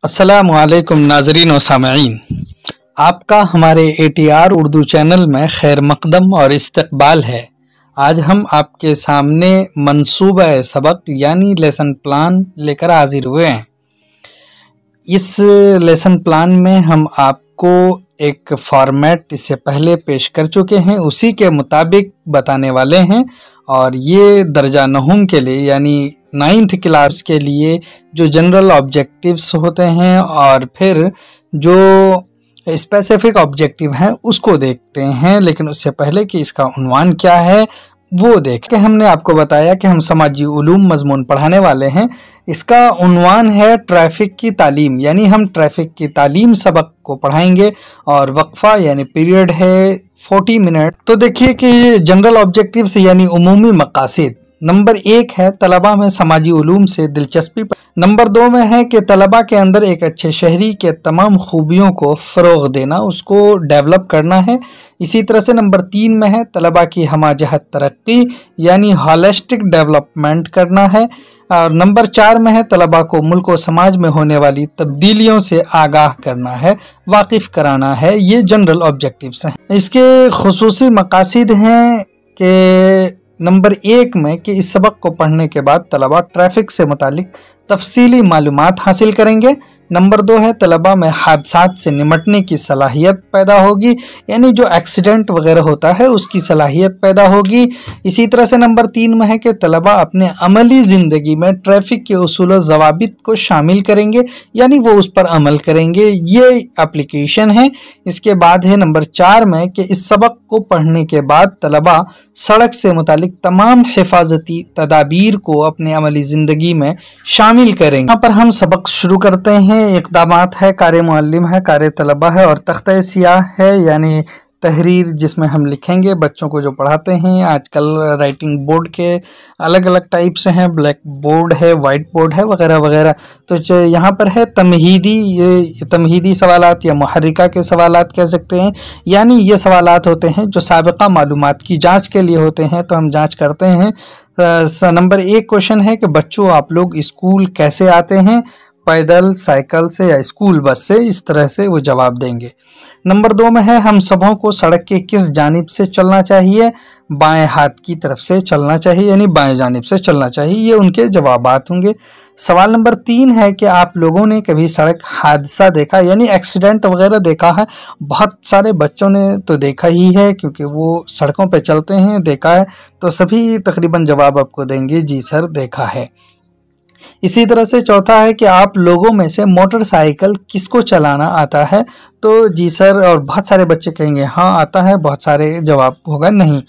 السلام علیکم ناظرین و سامعین، آپ کا ہمارے ATR اردو چینل میں خیر مقدم اور استقبال ہے۔ آج ہم آپ کے سامنے منصوبہ سبق یعنی لیسن پلان لے کر حاضر ہوئے ہیں۔ اس لیسن پلان میں ہم آپ کو ایک فارمیٹ اس سے پہلے پیش کر چکے ہیں، اسی کے مطابق بتانے والے ہیں، اور یہ درجہ نہم کے لیے یعنی 9th کلاس کے لیے جو جنرل آبجیکٹیوز ہوتے ہیں اور پھر جو اسپیسیفک آبجیکٹیو ہیں اس کو دیکھتے ہیں۔ لیکن اس سے پہلے کہ اس کا عنوان کیا ہے وہ دیکھ کے ہم نے آپ کو بتایا کہ ہم سماجی علوم مضمون پڑھانے والے ہیں۔ اس کا عنوان ہے ٹریفک کی تعلیم، یعنی ہم ٹریفک کی تعلیم سبق کو پڑھائیں گے، اور وقفہ یعنی پیریڈ ہے 40 منٹ۔ تو دیکھیے کہ جنرل آبجیکٹیوز یعنی عمومی مقاصد، نمبر 1 ہے طلبہ میں سماجی علوم سے دلچسپی، نمبر 2 میں ہے کہ طلبہ کے اندر ایک اچھے شہری کے تمام خوبیوں کو فروغ دینا، اس کو ڈیولپ کرنا ہے۔ اسی طرح سے نمبر 3 میں ہے طلبہ کی ہمہ جہت ترقی یعنی ہالسٹک ڈیولپمنٹ کرنا ہے، اور نمبر 4 میں ہے طلبہ کو ملک و سماج میں ہونے والی تبدیلیوں سے آگاہ کرنا ہے، واقف کرانا ہے۔ یہ جنرل آبجیکٹیوز ہیں۔ اس کے خصوصی مقاصد ہیں کہ نمبر 1 میں کہ اس سبق کو پڑھنے کے بعد طلبہ ٹریفک سے متعلق تفصیلی معلومات حاصل کریں گے۔ نمبر 2 ہے طلبہ میں حادثات سے نمٹنے کی صلاحیت پیدا ہوگی، یعنی جو ایکسیڈنٹ وغیرہ ہوتا ہے اس کی صلاحیت پیدا ہوگی۔ اسی طرح سے نمبر 3 میں ہے کہ طلبہ اپنے عملی زندگی میں ٹریفک کے اصول و ضوابط کو شامل کریں گے، یعنی وہ اس پر عمل کریں گے، یہ اپلیکیشن ہے۔ اس کے بعد ہے نمبر 4 میں کہ اس سبق کو پڑھنے کے بعد طلبہ سڑک سے متعلق تمام حفاظتی تدابیر کو اپنے عملی زندگی میں شامل کریں گے۔ یہاں پر ہم سبق شروع کرتے ہیں۔ اقدامات ہے، کار معلم ہے، کار طلبہ ہے، اور تختہ سیاہ ہے یعنی تحریر جس میں ہم لکھیں گے بچوں کو جو پڑھاتے ہیں۔ آج کل رائٹنگ بورڈ کے الگ الگ ٹائپ سے ہیں، بلیک بورڈ ہے، وائٹ بورڈ ہے، وغیرہ وغیرہ۔ تو یہاں پر ہے تمہیدی سوالات یا محرکہ کے سوالات کہہ سکتے ہیں، یعنی یہ سوالات ہوتے ہیں جو سابقہ معلومات کی جانچ کے لیے ہوتے ہیں، تو ہم جانچ کرتے ہیں۔ نمبر 1 کوشچن ہے کہ بچوں آپ لوگ اسکول کیسے آتے ہیں؟ پیدل، سائیکل سے یا اسکول بس سے، اس طرح سے وہ جواب دیں گے۔ نمبر 2 میں ہے ہم سبوں کو سڑک کے کس جانب سے چلنا چاہیے؟ بائیں ہاتھ کی طرف سے چلنا چاہیے، یعنی بائیں جانب سے چلنا چاہیے، یہ ان کے جوابات ہوں گے۔ سوال نمبر 3 ہے کہ آپ لوگوں نے کبھی سڑک حادثہ دیکھا، یعنی ایکسیڈنٹ وغیرہ دیکھا ہے؟ بہت سارے بچوں نے تو دیکھا ہی ہے کیونکہ وہ سڑکوں پہ چلتے ہیں، دیکھا ہے، تو سبھی تقریباً جواب آپ کو دیں گے جی سر دیکھا ہے۔ اسی طرح سے چوتھا ہے کہ آپ لوگوں میں سے موٹر سائیکل کس کو چلانا آتا ہے؟ تو جی سر، اور بہت سارے بچے کہیں گے ہاں آتا ہے، بہت سارے جواب ہوگا نہیں۔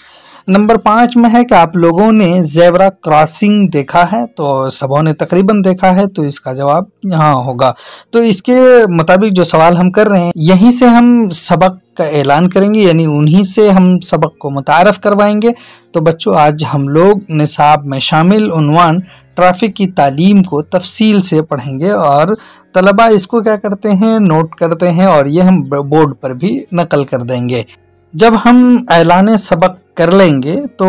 نمبر 5 میں ہے کہ آپ لوگوں نے زیبرا کراسنگ دیکھا ہے؟ تو سبوں نے تقریباً دیکھا ہے، تو اس کا جواب یہاں ہوگا۔ تو اس کے مطابق جو سوال ہم کر رہے ہیں یہیں سے ہم سبق کا اعلان کریں گے، یعنی انہی سے ہم سبق کو متعارف کروائیں گے۔ تو بچوں آج ہم لوگ نصاب میں شامل عنوان ٹریفک کی تعلیم کو تفصیل سے پڑھیں گے، اور طلبہ اس کو کیا کرتے ہیں، نوٹ کرتے ہیں، اور یہ ہم بورڈ پر بھی نقل کر دیں گے۔ جب ہم اعلان سبق کر لیں گے تو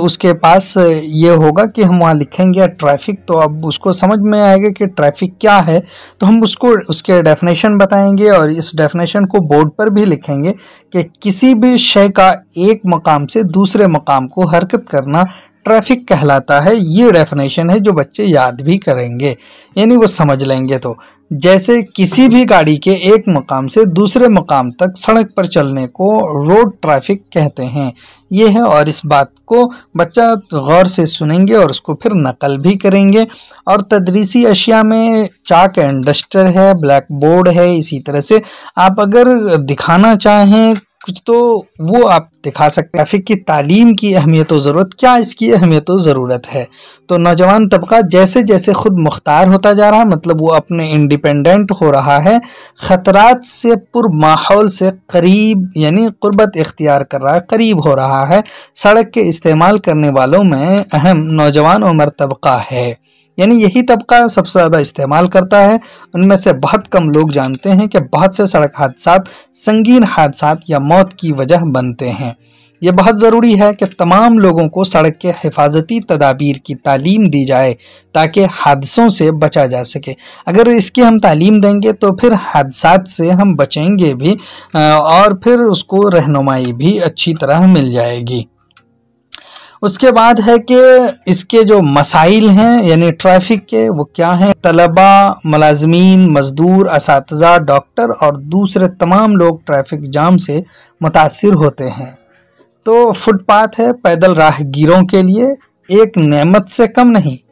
اس کے پاس یہ ہوگا کہ ہم وہاں لکھیں گے ٹریفک، تو اب اس کو سمجھ میں آئے گا کہ ٹریفک کیا ہے، تو ہم اس کے ڈیفینیشن بتائیں گے، اور اس ڈیفینیشن کو بورڈ پر بھی لکھیں گے کہ کسی بھی شے کا ایک مقام سے دوسرے مقام کو حرکت کرنا ٹریفک کہلاتا ہے۔ یہ ڈیفینیشن ہے جو بچے یاد بھی کریں گے، یعنی وہ سمجھ لیں گے۔ تو جیسے کسی بھی گاڑی کے ایک مقام سے دوسرے مقام تک سڑک پر چلنے کو روڈ ٹریفک کہتے ہیں، یہ ہے۔ اور اس بات کو بچہ غور سے سنیں گے اور اس کو پھر نقل بھی کریں گے۔ اور تدریسی اشیاء میں چاک اینڈ ڈسٹر ہے، بلیک بورڈ ہے، اسی طرح سے آپ اگر دکھانا چاہیں کچھ تو وہ آپ دکھا سکتے ہیں۔ ٹریفک کی تعلیم کی اہمیت و ضرورت، کیا اس کی اہمیت و ضرورت ہے؟ تو نوجوان طبقہ جیسے جیسے خود مختار ہوتا جا رہا ہے، مطلب وہ اپنے انڈیپینڈنٹ ہو رہا ہے، خطرات سے پر ماحول سے قریب یعنی قربت اختیار کر رہا ہے، قریب ہو رہا ہے، سڑک کے استعمال کرنے والوں میں اہم نوجوان عمر طبقہ ہے، یعنی یہی طبقہ سب سے زیادہ استعمال کرتا ہے۔ ان میں سے بہت کم لوگ جانتے ہیں کہ بہت سے سڑک حادثات سنگین حادثات یا موت کی وجہ بنتے ہیں۔ یہ بہت ضروری ہے کہ تمام لوگوں کو سڑک کے حفاظتی تدابیر کی تعلیم دی جائے تاکہ حادثوں سے بچا جا سکے۔ اگر اس کی ہم تعلیم دیں گے تو پھر حادثات سے ہم بچیں گے بھی اور پھر اس کو رہنمائی بھی اچھی طرح مل جائے گی۔ اس کے بعد ہے کہ اس کے جو مسائل ہیں یعنی ٹریفک کے وہ کیا ہیں۔ طلباء، ملازمین، مزدور، اساتذہ، ڈاکٹر اور دوسرے تمام لوگ ٹریفک جام سے متاثر ہوتے ہیں۔ تو فٹ پاتھ ہے پیدل راہ گیروں کے لیے ایک نعمت سے کم نہیں۔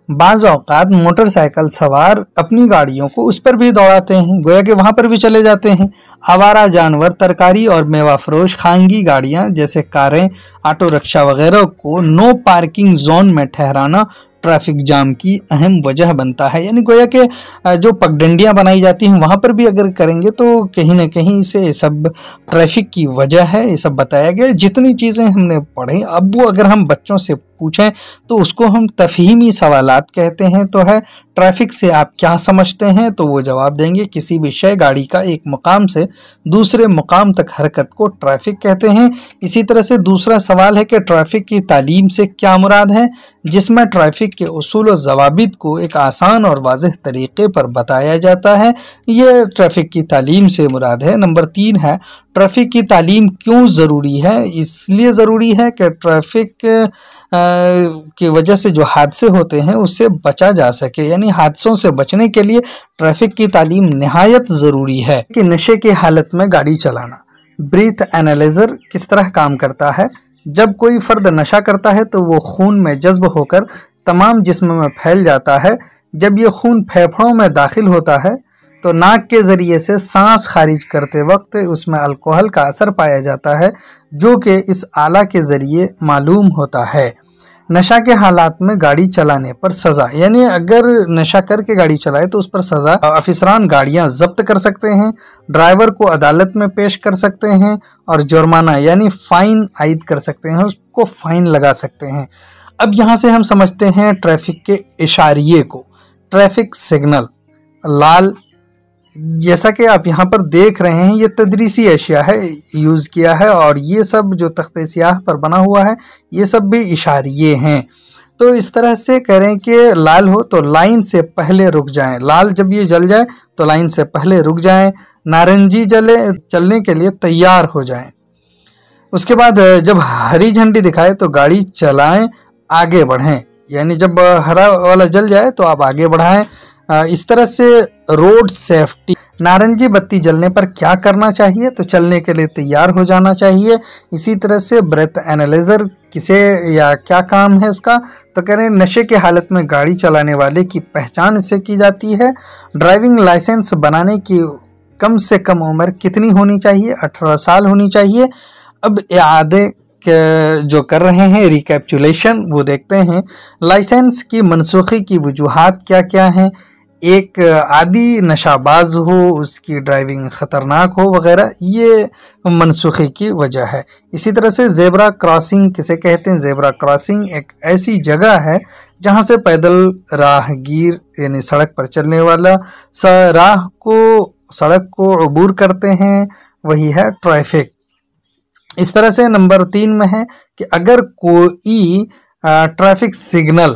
بعض اوقات موٹر سائیکل سوار اپنی گاڑیوں کو اس پر بھی دوڑاتے ہیں، گویا کہ وہاں پر بھی چلے جاتے ہیں۔ آوارہ جانور، ترکاری اور میوہ فروش خانگی گاڑیاں جیسے کاریں، آٹو رکشہ وغیرہ کو نو پارکنگ زون میں ٹھہرانا ٹریفک جام کی اہم وجہ بنتا ہے۔ یعنی گویا کہ جو پگڈنڈیاں بنائی جاتی ہیں وہاں پر بھی اگر کریں گے تو کہیں نہ کہیں سے یہ سب ٹریفک کی وجہ ہے، یہ سب بتایا گیا۔ جتنی چیزیں ہم نے پڑھی اب وہ اگر ہم بچوں سے پوچھیں تو اس کو ہم تفہیمی سوالات کہتے ہیں۔ تو ہے ٹریفک سے آپ کیا سمجھتے ہیں؟ تو وہ جواب دیں گے کسی بھی شے گاڑی کا ایک مقام سے دوسرے مقام تک حرکت کو ٹریفک کہتے ہیں۔ اسی طرح سے دوسرا سوال ہے کہ ٹریفک کی تعلیم سے کیا مراد ہے؟ جس میں ٹریفک کے اصول و ضوابط کو ایک آسان اور واضح طریقے پر بتایا جاتا ہے، یہ ٹریفک کی تعلیم سے مراد ہے۔ نمبر 3 ہے ٹریفک کی تعلیم کیوں ضروری ہے؟ اس لیے ضروری ہے کہ ٹریفک کی وجہ سے جو حادثے ہوتے ہیں اس سے بچا جا سکے، یعنی حادثوں سے بچنے کے لیے ٹریفک کی تعلیم نہایت ضروری ہے۔ کہ نشے کی حالت میں گاڑی چلانا، بریتھ اینالائزر کس طرح کام کرتا ہے؟ جب کوئی فرد نشہ کرتا ہے تو وہ خون میں جذب ہو کر تمام جسم میں پھیل جاتا ہے۔ جب یہ خون پھیپھڑوں میں داخل ہوتا ہے تو ناک کے ذریعے سے سانس خارج کرتے وقت اس میں الکوہل کا اثر پایا جاتا ہے جو کہ اس آلہ کے ذریعے معلوم ہوتا ہے۔ نشہ کے حالات میں گاڑی چلانے پر سزا، یعنی اگر نشہ کر کے گاڑی چلائے تو اس پر سزا، افسران گاڑیاں ضبط کر سکتے ہیں، ڈرائیور کو عدالت میں پیش کر سکتے ہیں اور جرمانہ یعنی فائن عائد کر سکتے ہیں، اس کو فائن لگا سکتے ہیں۔ اب یہاں سے ہم سمجھتے ہیں ٹریفک کے اشاریے کو۔ ٹریفک سگنل لال، جیسا کہ آپ یہاں پر دیکھ رہے ہیں یہ تدریسی اشیاء ہے یوز کیا ہے، اور یہ سب جو تخت سیاہ پر بنا ہوا ہے یہ سب بھی اشاریے ہیں۔ تو اس طرح سے کریں کہ لال ہو تو لائن سے پہلے رک جائیں، لال جب یہ جل جائے تو لائن سے پہلے رک جائیں، نارنجی جلے چلنے کے لیے تیار ہو جائیں۔ اس کے بعد جب ہری جھنڈی دکھائے تو گاڑی چلائیں، آگے بڑھیں، یعنی جب ہرا والا جل جائے تو آپ آگے بڑھائیں۔ اس طرح سے روڈ سیفٹی، نارنجی بتی جلنے پر کیا کرنا چاہیے؟ تو چلنے کے لیے تیار ہو جانا چاہیے۔ اسی طرح سے بریتھ اینالائزر کسے یا کیا کام ہے اس کا؟ تو کہہ رہے ہیں نشے کی حالت میں گاڑی چلانے والے کی پہچان اس سے کی جاتی ہے۔ ڈرائیونگ لائسنس بنانے کی کم سے کم عمر کتنی ہونی چاہیے؟ 18 سال ہونی چاہیے۔ اب اعادے جو کر رہے ہیں ریکیپچولیشن وہ دیکھتے ہیں۔ لائسنس کی منسوخی کی وجوہات کیا کیا ہیں؟ ایک عادی نشہ باز ہو، اس کی ڈرائیونگ خطرناک ہو وغیرہ، یہ منسوخی کی وجہ ہے۔ اسی طرح سے زیبرا کراسنگ کسے کہتے ہیں؟ زیبرا کراسنگ ایک ایسی جگہ ہے جہاں سے پیدل راہ گیر یعنی سڑک پر چلنے والا سڑک کو عبور کرتے ہیں، وہی ہے ٹریفک۔ اس طرح سے نمبر 3 میں ہے کہ اگر کوئی ٹریفک سگنل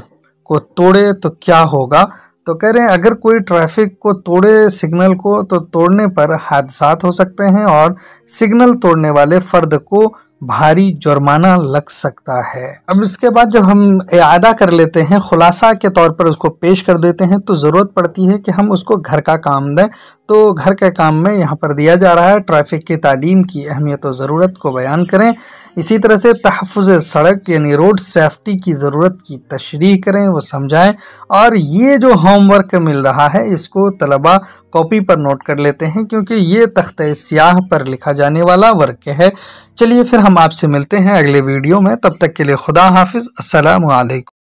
کو توڑے تو کیا ہوگا؟ تو کہہ رہے ہیں اگر کوئی ٹریفک کو توڑے سگنل کو تو توڑنے پر حادثات ہو سکتے ہیں اور سگنل توڑنے والے فرد کو بھاری جرمانہ لگ سکتا ہے۔ اب اس کے بعد جب ہم اعادہ کر لیتے ہیں، خلاصہ کے طور پر اس کو پیش کر دیتے ہیں، تو ضرورت پڑتی ہے کہ ہم اس کو گھر کا کام دیں۔ تو گھر کے کام میں یہاں پر دیا جا رہا ہے ٹریفک کی تعلیم کی اہمیت و ضرورت کو بیان کریں۔ اسی طرح سے تحفظ سڑک یعنی روڈ سیفٹی کی ضرورت کی تشریح کریں، وہ سمجھائیں، اور یہ جو ہوم ورک مل رہا ہے اس کو طلباء کاپی پر نوٹ کر لیتے ہیں کیونکہ یہ تخت سیاہ پر لکھا جانے والا ورک ہے۔ چلیے پھر ہم آپ سے ملتے ہیں اگلے ویڈیو میں، تب تک کے لیے خدا حافظ، السلام علیکم۔